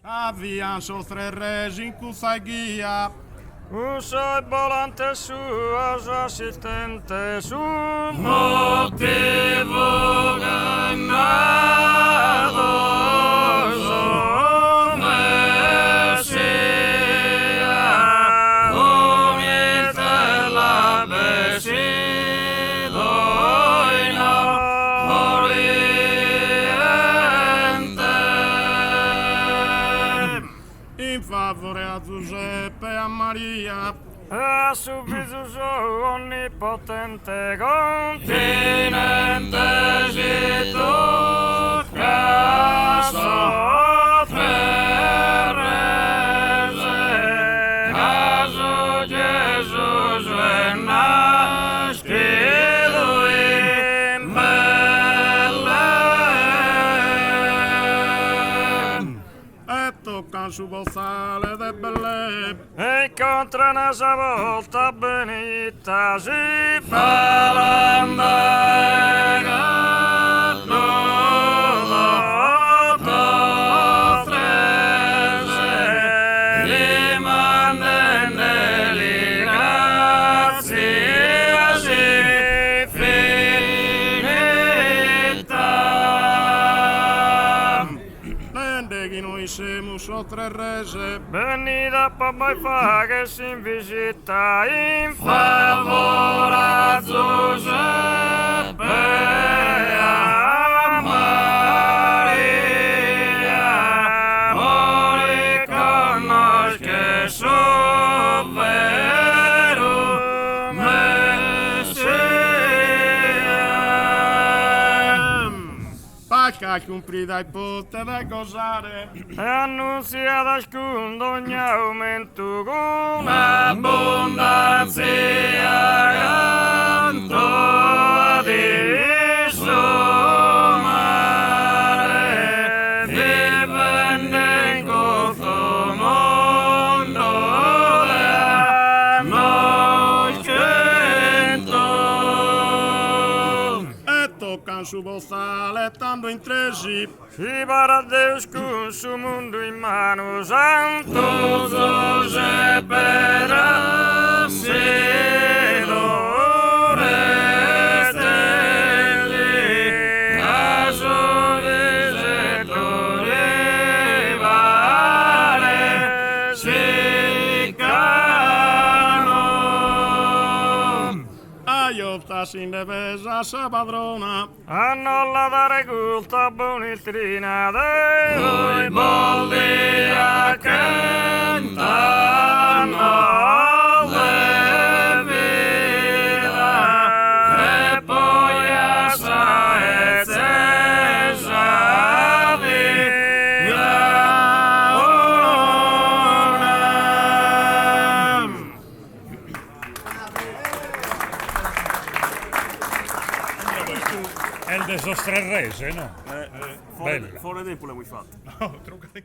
Avian sostre regin cu saghia. Usai volante suas assistente su motivo ganado Messia umite la besidoina oriente In favore a Giuseppe e a Maria. a subito onnipotente continente gito caso terrese caso Gesù nascido in Belém E toccan su bossale de Belém. e contra nessa volta benita si Palandega nodo treze rimandendeli grazia si finita Lendeghi noi siamo sottre rese. venida per mai fa che si visita in favore a Giuseppe e a Maria o riconosce su vero Messia Pacca cumplida e pote da gozare. e annunzia da scun ogni aumento con abbondanza canto di somare dipende in questo mondo da noi cento E toccan su bossale stando in tresi. si para Deus con su mondo in mano santo Giuseppe Rassidore Stelli caso visetto rivale Siccano Aiopta sin defesa sa padrona. hanno la dare culta bonitrina de Noi bolli a cantano le vita e poi a saezza via È il de Sostrerrese, no? Fuori tempo l'abbiamo fatto. No, tronca di